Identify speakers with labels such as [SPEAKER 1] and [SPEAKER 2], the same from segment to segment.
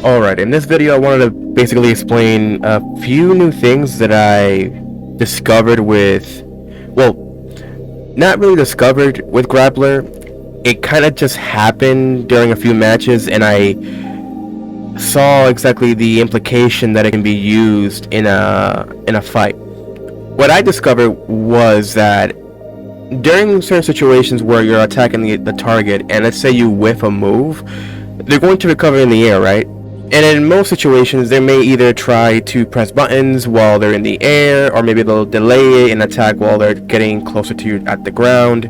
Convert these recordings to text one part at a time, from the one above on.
[SPEAKER 1] Alright, in this video I wanted to basically explain a few new things that I discovered with, well, not really discovered with Grappler. It kind of just happened during a few matches and I saw exactly the implication that it can be used in a fight. What I discovered was that during certain situations where you're attacking the target and let's say you whiff a move, they're going to recover in the air, right? And in most situations, they may either try to press buttons while they're in the air, or maybe they'll delay an attack while they're getting closer to you at the ground,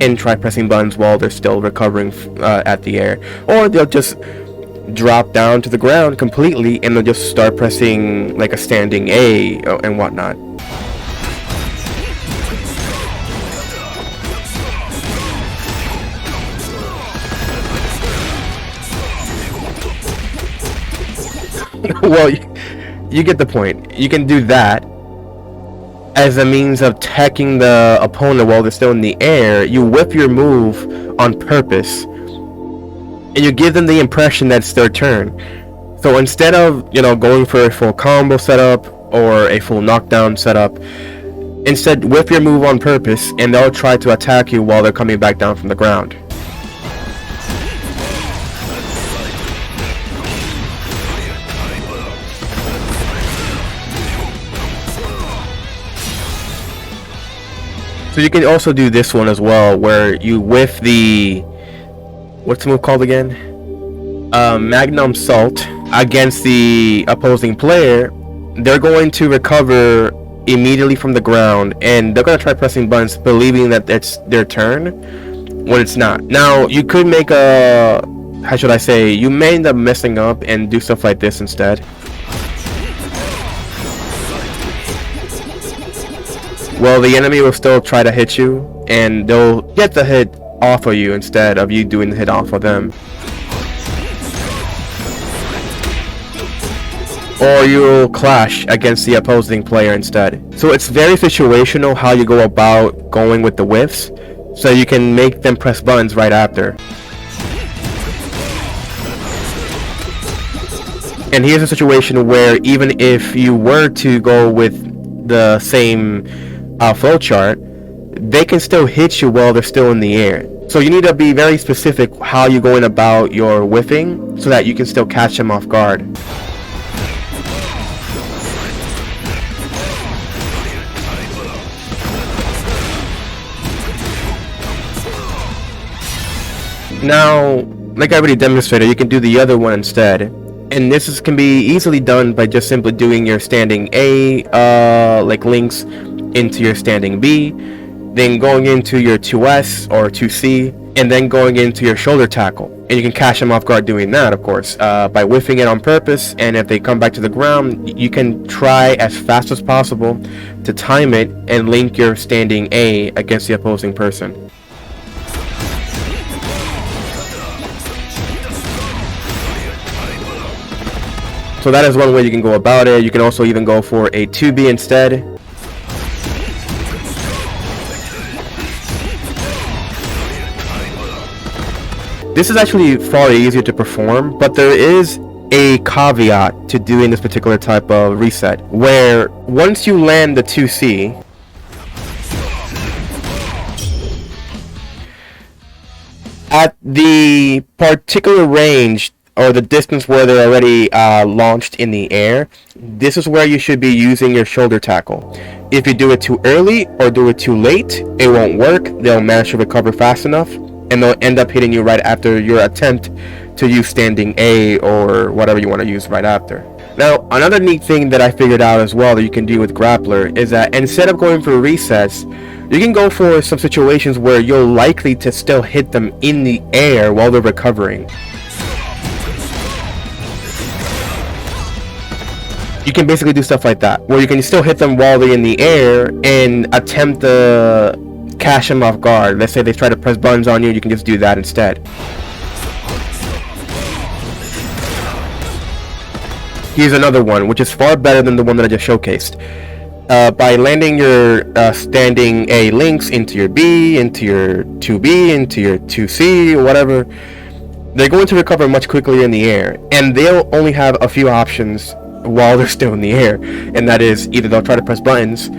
[SPEAKER 1] and try pressing buttons while they're still recovering at the air. Or they'll just drop down to the ground completely, and they'll just start pressing like a standing A and whatnot. Well, you get the point. You can do that as a means of attacking the opponent while they're still in the air. You whip your move on purpose, and you give them the impression that it's their turn. So instead of, going for a full combo setup or a full knockdown setup, instead whip your move on purpose, and they'll try to attack you while they're coming back down from the ground. So you can also do this one as well, where you whiff the, what's the move called again? Magnum Salt against the opposing player. They're going to recover immediately from the ground, and they're going to try pressing buttons, believing that it's their turn when it's not. Now, you could make a, how should I say, you may end up messing up and do stuff like this instead. Well, the enemy will still try to hit you, and they'll get the hit off of you instead of you doing the hit off of them. Or you'll clash against the opposing player instead. So it's very situational how you go about going with the whiffs, so you can make them press buttons right after. And here's a situation where even if you were to go with the same flow chart, they can still hit you while they're still in the air. So you need to be very specific how you're going about your whiffing so that you can still catch them off guard. Now, like I already demonstrated, you can do the other one instead. And this can be easily done by just simply doing your standing A, like links into your standing B, then going into your 2S or 2C, and then going into your shoulder tackle. And you can catch them off guard doing that, of course, by whiffing it on purpose. And if they come back to the ground, you can try as fast as possible to time it and link your standing A against the opposing person. So that is one way you can go about it. You can also even go for a 2B instead. This is actually far easier to perform, but there is a caveat to doing this particular type of reset, where once you land the 2C, at the particular range or the distance where they're already launched in the air, this is where you should be using your shoulder tackle. If you do it too early or do it too late, it won't work. They'll manage to recover fast enough, and they'll end up hitting you right after your attempt to use standing A or whatever you want to use right after. Now, another neat thing that I figured out as well that you can do with Grappler is that instead of going for resets, you can go for some situations where you're likely to still hit them in the air while they're recovering. You can basically do stuff like that, where you can still hit them while they're in the air and attempt to catch them off guard. Let's say they try to press buttons on you, you can just do that instead. Here's another one, which is far better than the one that I just showcased. By landing your standing A links into your B, into your 2B, into your 2C, or whatever, they're going to recover much quicker in the air, and they'll only have a few options while they're still in the air, and that is either they'll try to press buttons,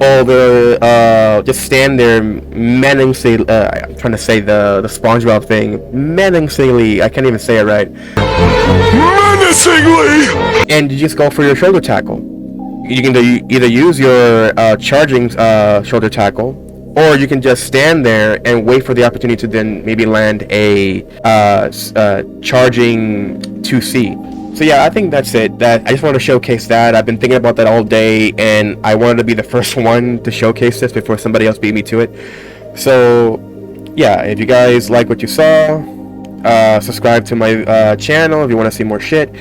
[SPEAKER 1] or they'll just stand there menacingly. I'm trying to say the SpongeBob thing. Menacingly, I can't even say it right. Menacingly! And you just go for your shoulder tackle. You can either use your charging shoulder tackle, or you can just stand there and wait for the opportunity to then maybe land a charging 2C. So yeah, I think that's it. I just wanted to showcase that. I've been thinking about that all day, and I wanted to be the first one to showcase this before somebody else beat me to it. So yeah, if you guys like what you saw, subscribe to my channel if you want to see more shit.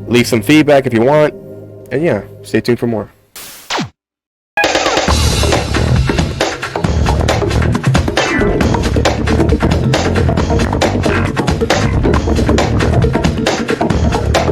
[SPEAKER 1] Leave some feedback if you want. And yeah, stay tuned for more.